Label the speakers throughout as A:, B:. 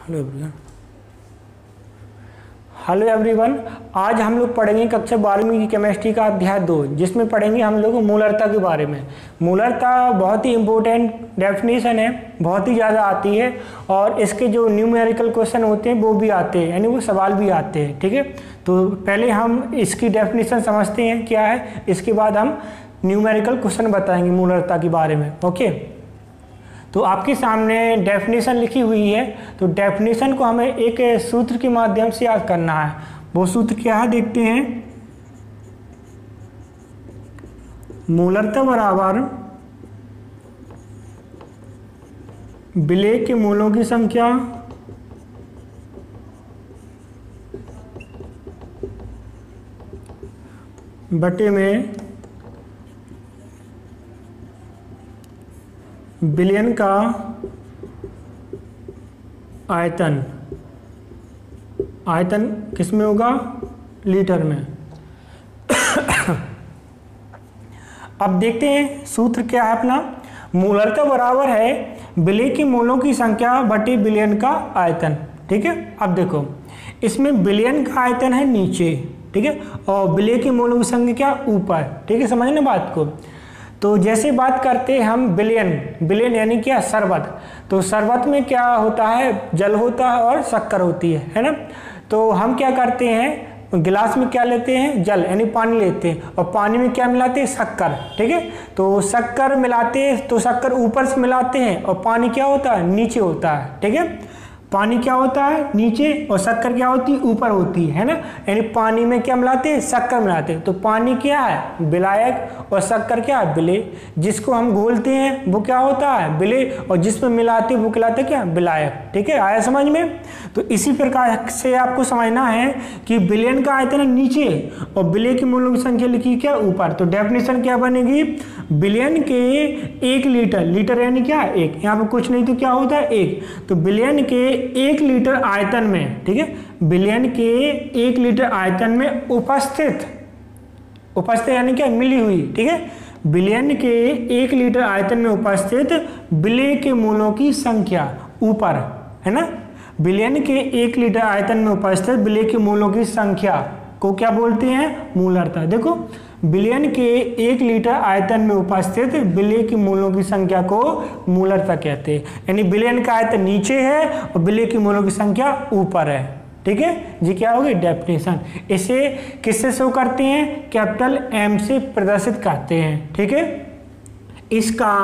A: Hello everyone. Hello everyone, आज हम लोग पढ़ेंगे कक्षा 12वीं की केमिस्ट्री का अध्याय 2, जिसमें पढ़ेंगे हम लोग मूलरता के बारे में। मूलरता बहुत ही इम्पोर्टेंट डेफिनेशन है, बहुत ही ज़्यादा आती है और इसके जो न्यूमेरिकल क्वेश्चन होते हैं वो भी आते हैं, यानी वो सवाल भी आते हैं। ठीक है, तो पहले हम इसकी डेफिनेशन समझते हैं क्या है, इसके बाद हम न्यूमेरिकल क्वेश्चन बताएंगे मूलरता के बारे में। ओके, तो आपके सामने डेफिनेशन लिखी हुई है, तो डेफिनेशन को हमें एक सूत्र के माध्यम से याद करना है। वो सूत्र क्या है देखते हैं। मूलरता बराबर विलेय के मूलों की संख्या बटे में विलयन का आयतन। आयतन किस में होगा? लीटर में। अब देखते हैं सूत्र क्या है अपना। मूलरता बराबर है विलेय के मूलों की संख्या बटे विलयन का आयतन। ठीक है, अब देखो इसमें विलयन का आयतन है नीचे, ठीक है, और विलेय के मूलों की संख्या ऊपर। ठीक है, समझने बात को। तो जैसे बात करते हैं हम विलयन, विलयन यानी क्या? शरबत। तो शरबत में क्या होता है? जल होता है और शक्कर होती है ना। तो हम क्या करते हैं, गिलास में क्या लेते हैं? जल यानी पानी लेते हैं, और पानी में क्या मिलाते हैं? शक्कर। ठीक है, तो शक्कर मिलाते हैं, तो शक्कर ऊपर से मिलाते हैं और पानी क्या होता है? नीचे होता है। ठीक है, पानी क्या होता है? नीचे, और शक्कर क्या होती है? ऊपर होती है ना। यानी पानी में क्या मिलाते हैं? शक्कर मिलाते हैं। तो पानी क्या है? विलायक, और शक्कर क्या है? विलेय। जिसको हम घोलते हैं वो क्या होता है? विलेय, और जिसमें मिलाते हैं वो कहलाते हैं क्या? विलायक। ठीक है, आया समझ में? तो इसी प्रकार से आपको समझना है कि विलयन का आयतन है नीचे और विलेय के मूलों की संख्या लिखी क्या? ऊपर। तो डेफिनेशन क्या बनेगी? विलयन के 1 लीटर, लीटर यानी क्या? 1, यहाँ पे कुछ नहीं तो क्या होता है? 1। तो विलयन के 1 लीटर आयतन में, ठीक है, विलयन के 1 लीटर आयतन में उपस्थित, उपस्थित यानी क्या? मिली हुई। ठीक है, विलयन के 1 लीटर आयतन में उपस्थित विलेय के मूलों की संख्या ऊपर, है ना। विलयन के 1 लीटर आयतन में उपस्थित विलेय के मूलों की संख्या को क्या बोलते हैं? मूलरता। देखो, विलयन के 1 लीटर आयतन में उपस्थित विलेय के मूलों की संख्या को मूलरता कहते हैं। यानी विलयन का आयतन नीचे है और विलेय के मूलों की संख्या ऊपर है। ठीक है जी, क्या होगी? डेफिनेशन। इसे किससे शो करते हैं? कैपिटल M से प्रदर्शित करते हैं। ठीक है, इसका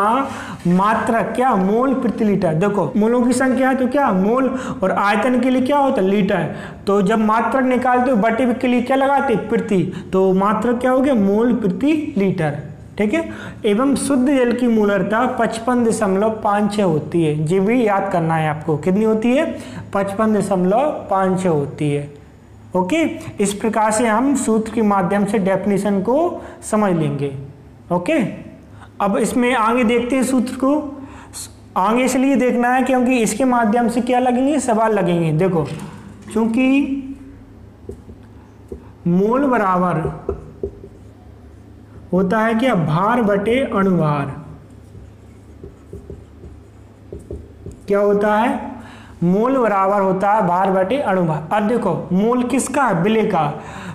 A: मात्रक क्या? मोल प्रति लीटर। देखो मोलों की संख्या है तो क्या? मोल, और आयतन के लिए क्या होता है? लीटर। तो जब मात्रक निकालते हो बटे के लिए क्या लगाते? प्रति। तो मात्रक क्या हो गया? मोल प्रति लीटर। ठीक है, एवं शुद्ध जल की मूलरता 55.56 होती है। ये भी याद करना है आपको। कितनी होती है? 55.56 होती है। ओके, इस प्रकार से हम सूत्र के माध्यम से डेफिनेशन को समझ लेंगे। ओके, अब इसमें आगे देखते हैं सूत्र को। आगे इसलिए देखना है क्योंकि इसके माध्यम से क्या लगेंगे? सवाल लगेंगे। देखो, क्योंकि मोल बराबर होता है क्या? भार बटे अणुभार। क्या होता है? मोल बराबर होता है भार बटे अणुभार। अब देखो मोल किसका है? विलेय का।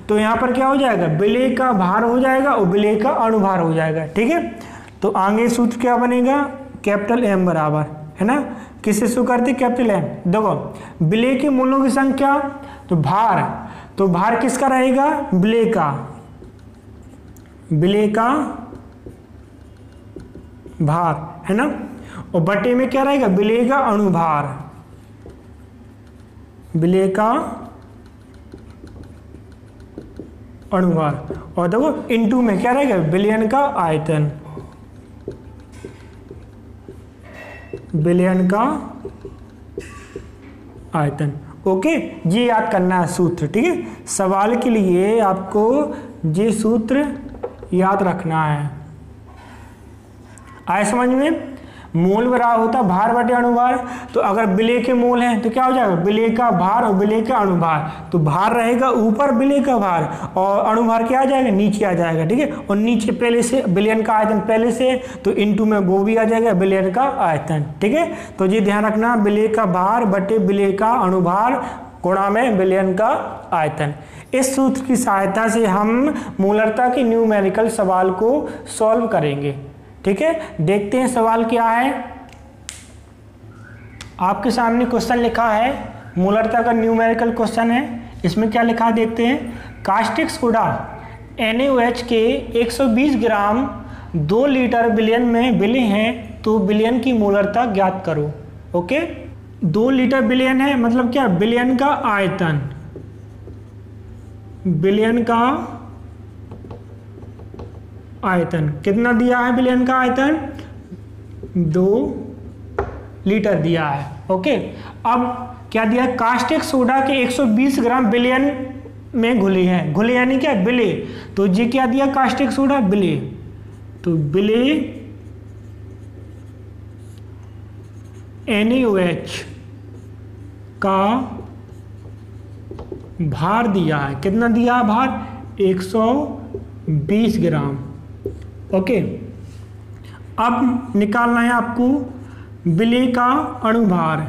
A: तो यहां पर क्या हो जाएगा? विलेय का भार हो जाएगा और विलेय का अणुभार हो जाएगा। ठीक है, तो आगे सूत्र क्या बनेगा? कैपिटल M बराबर, है ना। किससे शो करते? Capital M। देखो विलेय के मूलों की संख्या, तो भार, तो भार किसका रहेगा? विलेय का, विलेय का भार, है ना। और बटे में क्या रहेगा? विलेय का अणुभार, विलेय का अणुभार। और देखो इनटू में क्या रहेगा? विलयन का आयतन, विलयन का आयतन। ओके, ये याद करना है सूत्र। ठीक है, सवाल के लिए आपको ये सूत्र याद रखना है। आए समझ में? मोल बराबर होता है भार बटे अणुभार। तो अगर विलेय के मोल हैं तो क्या हो जाएगा, विलेय का भार और विलेय का अणुभार। तो भार रहेगा ऊपर, विलेय का भार, और अणुभार क्या आ जाएगा, नीचे आ जाएगा। ठीक है, और नीचे पहले से विलयन का आयतन पहले से, तो इनटू में वो भी आ जाएगा विलयन का आयतन। ठीक है, तो ये ध्यान रखना, विलेय का भार बटे विलेय का अणुभार गुणा में विलयन का आयतन। इस सूत्र की सहायता से हम मूलरता के न्यूमेरिकल सवाल को सॉल्व करेंगे। ठीक है, देखते हैं सवाल क्या है। आपके सामने क्वेश्चन लिखा है, मूलरता का न्यूमेरिकल क्वेश्चन है। इसमें क्या लिखा है देखते हैं। कास्टिक सोडा NaOH के 120 ग्राम 2 लीटर विलयन में विलय हैं, तो विलयन की मूलरता ज्ञात करो। ओके, 2 लीटर विलयन है मतलब क्या, विलयन का आयतन, विलयन का आयतन कितना दिया है, विलयन का आयतन 2 लीटर दिया है। ओके, अब क्या दिया, कास्टिक सोडा के 120 ग्राम विलयन में घुले हैं, घुले यानी क्या, विलय। तो ये क्या दिया, कास्टिक सोडा विलय, तो विलय NaOH का भार दिया है, कितना दिया है भार, 120 ग्राम। ओके, अब निकालना है आपको विलय का अणुभार।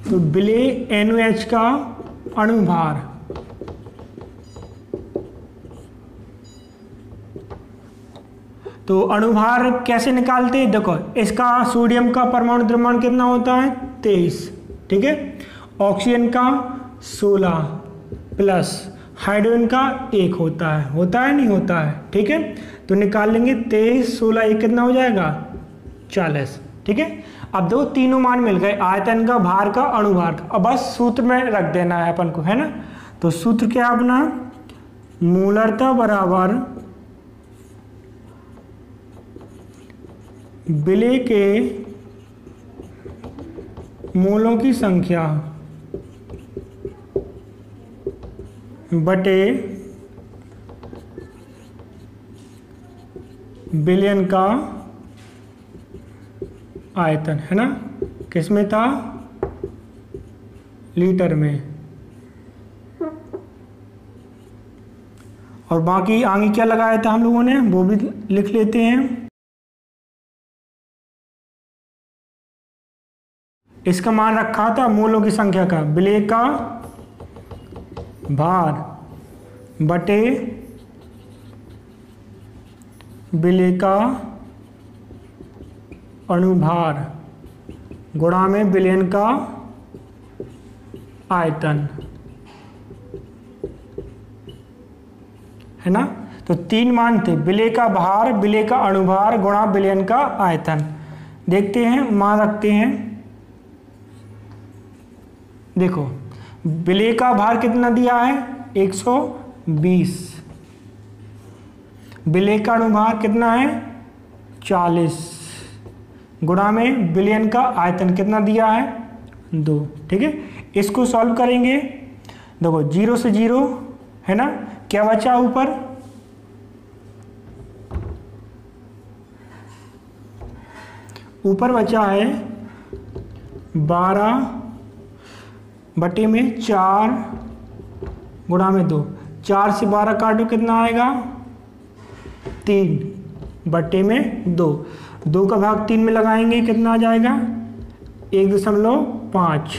A: तो विलय NaOH का अणुभार, तो अणुभार कैसे निकालते हैं, देखो इसका सोडियम का परमाणु द्रव्यमान कितना होता है, 23। ठीक है, ऑक्सीजन का 16 प्लस हाइड्रोजन का 1 होता है नहीं होता है। ठीक है, तो निकाल लेंगे 23 16 1 कितना हो जाएगा, 40। ठीक है, अब दो तीनों मान मिल गए, आयतन का, भार का, अणुभार का। अब बस सूत्र में रख देना है अपन को, है ना। तो सूत्र क्या अपना, मूलरता बराबर विलय के मोलों की संख्या बटे विलयन का आयतन, है ना। किसमें था, लीटर में। और बाकी आगे क्या लगाया था हम लोगों ने वो भी लिख लेते हैं। इसका मान रखा था मोलों की संख्या का, विलय का भार बटे विलय का अणुभार गुणा में विलयन का आयतन, है ना। तो 3 मान थे, विलय का भार, विलय का अणुभार गुणा विलयन का आयतन। देखते हैं मान रखते हैं। देखो विलय का भार कितना दिया है, 120। विलय का अणुभार कितना है, 40 गुणा में विलयन का आयतन कितना दिया है, 2। ठीक है, इसको सॉल्व करेंगे। देखो 0 से 0 है ना, क्या बचा ऊपर, ऊपर बचा है 12 बटे में 4 गुणा में 2। 4 से 12 काटो कितना आएगा, 3 बटे में 2। 2 का भाग 3 में लगाएंगे कितना आ जाएगा, 1.5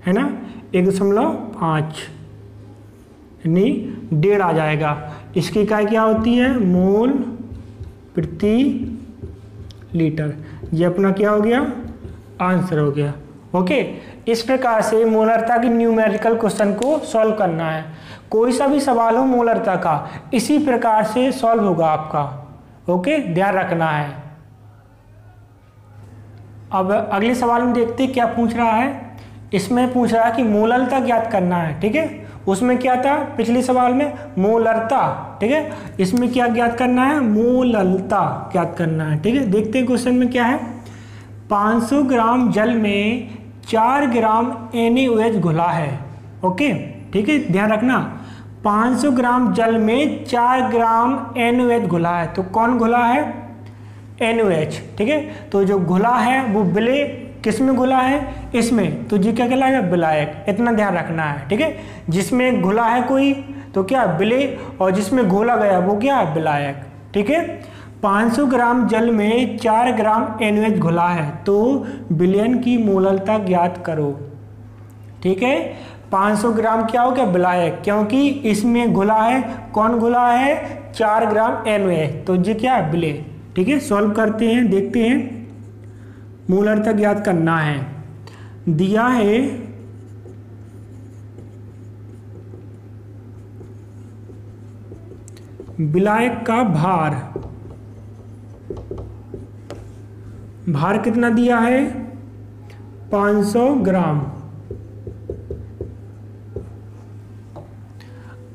A: है ना, 1.5 यानी 1.5 आ जाएगा। इसकी इकाई क्या होती है, मोल प्रति लीटर। ये अपना क्या हो गया, आंसर हो गया। ओके, इस प्रकार से मोलरता की न्यूमेरिकल क्वेश्चन को सॉल्व करना है। कोई सा भी सवाल हो मोलरता का, इसी प्रकार से सॉल्व होगा आपका। ओके, ध्यान रखना है। अब अगले सवाल में देखते हैं क्या पूछ रहा है। इसमें पूछ रहा है कि मोलरता ज्ञात करना है। ठीक है, उसमें क्या था पिछले सवाल में, मोलरता। ठीक है, इसमें क्या ज्ञात करना है, मोलरता ज्ञात करना है। ठीक है, देखते हैं क्वेश्चन में क्या है। 500 ग्राम जल में 4 ग्राम NaOH घुला है। ओके, ठीक है, ध्यान रखना 500 ग्राम जल में 4 ग्राम NaOH घुला है। तो कौन घुला है, NaOH, ठीक है। तो जो घुला है वो विलय किस में घुला है, इसमें, तो जी क्या कहलाएगा, विलायक। इतना ध्यान रखना है, ठीक है। जिसमें घुला है कोई तो क्या विलय, और जिसमें घोला गया वो क्या है, विलायक, ठीक है। 500 ग्राम जल में 4 ग्राम NaOH घुला है तो विलयन की मोलरता ज्ञात करो, ठीक है। 500 ग्राम क्या हो गया, विलायक, क्योंकि इसमें घुला है, कौन घुला है, 4 ग्राम NaOH, तो ये क्या है, विलय, ठीक है। सॉल्व करते हैं, देखते हैं, मोलरता ज्ञात करना है। दिया है विलायक का भार कितना दिया है, 500 ग्राम।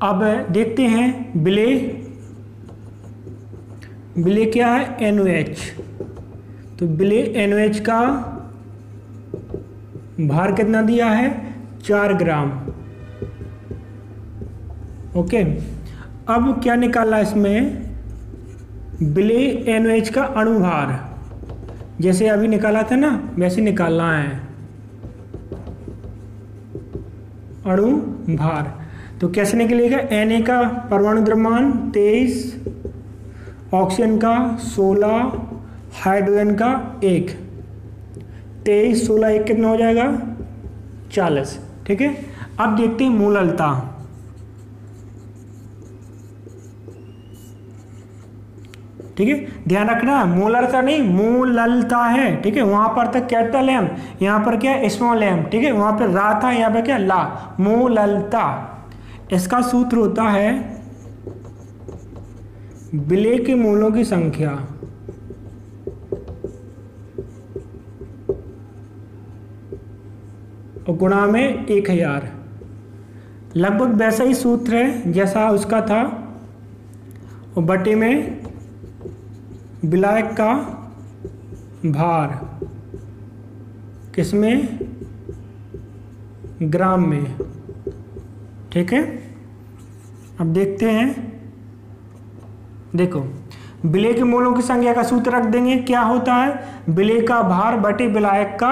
A: अब देखते हैं विलय क्या है, NaOH, तो विलय NaOH का भार कितना दिया है, 4 ग्राम, ओके। अब क्या निकाला इसमें, विलय NaOH का अणुभार, जैसे अभी निकाला था ना वैसे निकालना है, अणुभार। तो कैसे निकलेगा, Na का परमाणु द्रव्यमान 23, ऑक्सीजन का 16, हाइड्रोजन का 1, 23 16 1 कितना हो जाएगा, 40, ठीक है। अब देखते हैं मोलरता, ठीक है। ध्यान रखना मोलरता नहीं मोललता है, ठीक है। वहां पर तक कैपिटल एम, यहाँ पर क्या स्मॉल एम, ठीक है। वहां पर रा था, यहाँ पर क्या ला, मोललता। इसका सूत्र होता है विलय के मोलों की संख्या और गुणा में 1000। लगभग वैसा ही सूत्र है जैसा उसका था, और बटे में विलायक का भार किसमें, ग्राम में, ठीक है। अब देखते हैं, देखो विलय के मोलों की संख्या का सूत्र रख देंगे, क्या होता है, विलय का भार बटे विलायक का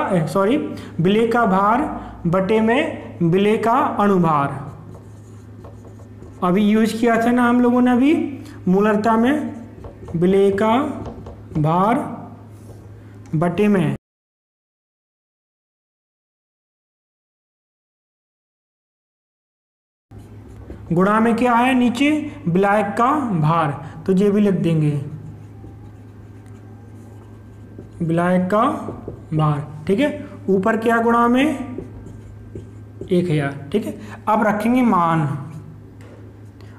A: विलय का भार बटे में विलय का अणुभार। अभी यूज किया था ना हम लोगों ने अभी मोलरता में, विलय का भार बटे में गुणा में क्या है, नीचे विलायक का भार, तो ये भी लिख देंगे, विलायक का भार, ठीक है। ऊपर क्या गुणा में 1000, ठीक है। अब रखेंगे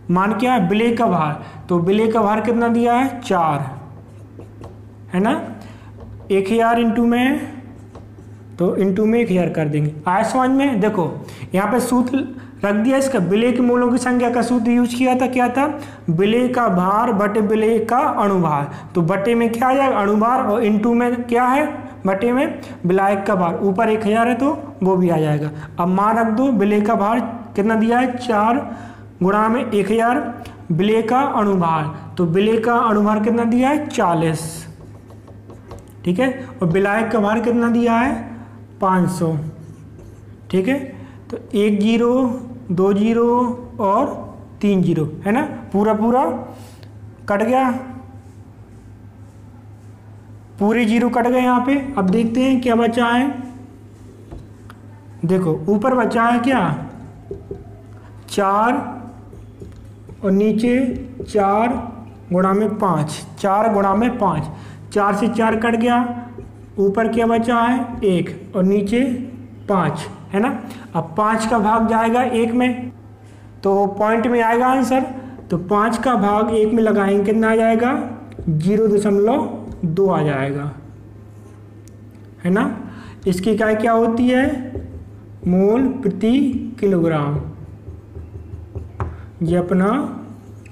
A: मान क्या है, विलय का भार, तो विलय का भार कितना दिया है, 4 है ना, 1000 इंटू में, तो इंटू में 1000 कर देंगे। आया समझ में, देखो यहाँ पे सूत्र रख दिया इसका, विलय के मोलों की संख्या का सूत्र यूज किया था, क्या था, विलय का भार बटे विलय का अणुभार, तो बटे में क्या आ जाएगा, अणुभार, और इंटू में क्या है, बटे में विलायक का भार, ऊपर 1000 है तो वो भी आ जाएगा। अब मान रख दो, विलय का भार कितना दिया है, 4 गुणा में 1000, विलय का अणुभार, तो विलय का अणुभार कितना दिया है, 40, ठीक है। और विलायक का भार कितना दिया है, 500, ठीक है। तो 1 0 2 0 और 3 0 है ना, पूरा कट गया, पूरे 0 कट गए यहाँ पे। अब देखते हैं क्या बचा है, देखो ऊपर बचा है क्या, 4 और नीचे 4 गुणा में 5, 4 गुणा में 5, 4 से 4 कट गया, ऊपर क्या बचा है 1 और नीचे 5 है ना। अब 5 का भाग जाएगा 1 में, तो पॉइंट में आएगा आंसर, तो 5 का भाग 1 में लगाएंगे कितना आ जाएगा, 0.2 आ जाएगा, है ना। इसकी इकाई क्या होती है, मोल प्रति किलोग्राम, ये अपना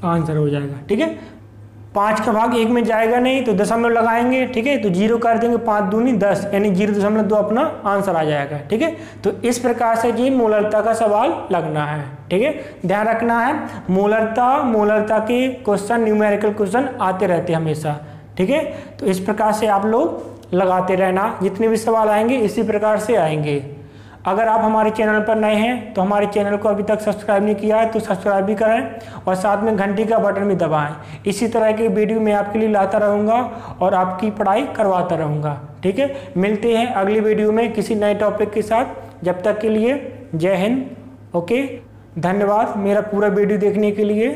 A: आंसर हो जाएगा, ठीक है। 5 का भाग 1 में जाएगा नहीं तो दशमलव लगाएंगे, ठीक है, तो 0 कर देंगे, 5 दूनी 10 यानी 0.2 अपना आंसर आ जाएगा, ठीक है। तो इस प्रकार से ये मोलरता का सवाल लगना है, ठीक है। ध्यान रखना है मोलरता के क्वेश्चन, न्यूमेरिकल क्वेश्चन आते रहते हैं हमेशा, ठीक है। तो इस प्रकार से आप लोग लगाते रहना, जितने भी सवाल आएंगे इसी प्रकार से आएंगे। अगर आप हमारे चैनल पर नए हैं तो हमारे चैनल को अभी तक सब्सक्राइब नहीं किया है तो सब्सक्राइब भी करें और साथ में घंटी का बटन भी दबाएं। इसी तरह के वीडियो मैं आपके लिए लाता रहूँगा और आपकी पढ़ाई करवाता रहूँगा, ठीक है। मिलते हैं अगली वीडियो में किसी नए टॉपिक के साथ। जब तक के लिए जय हिंद। ओके, धन्यवाद मेरा पूरा वीडियो देखने के लिए।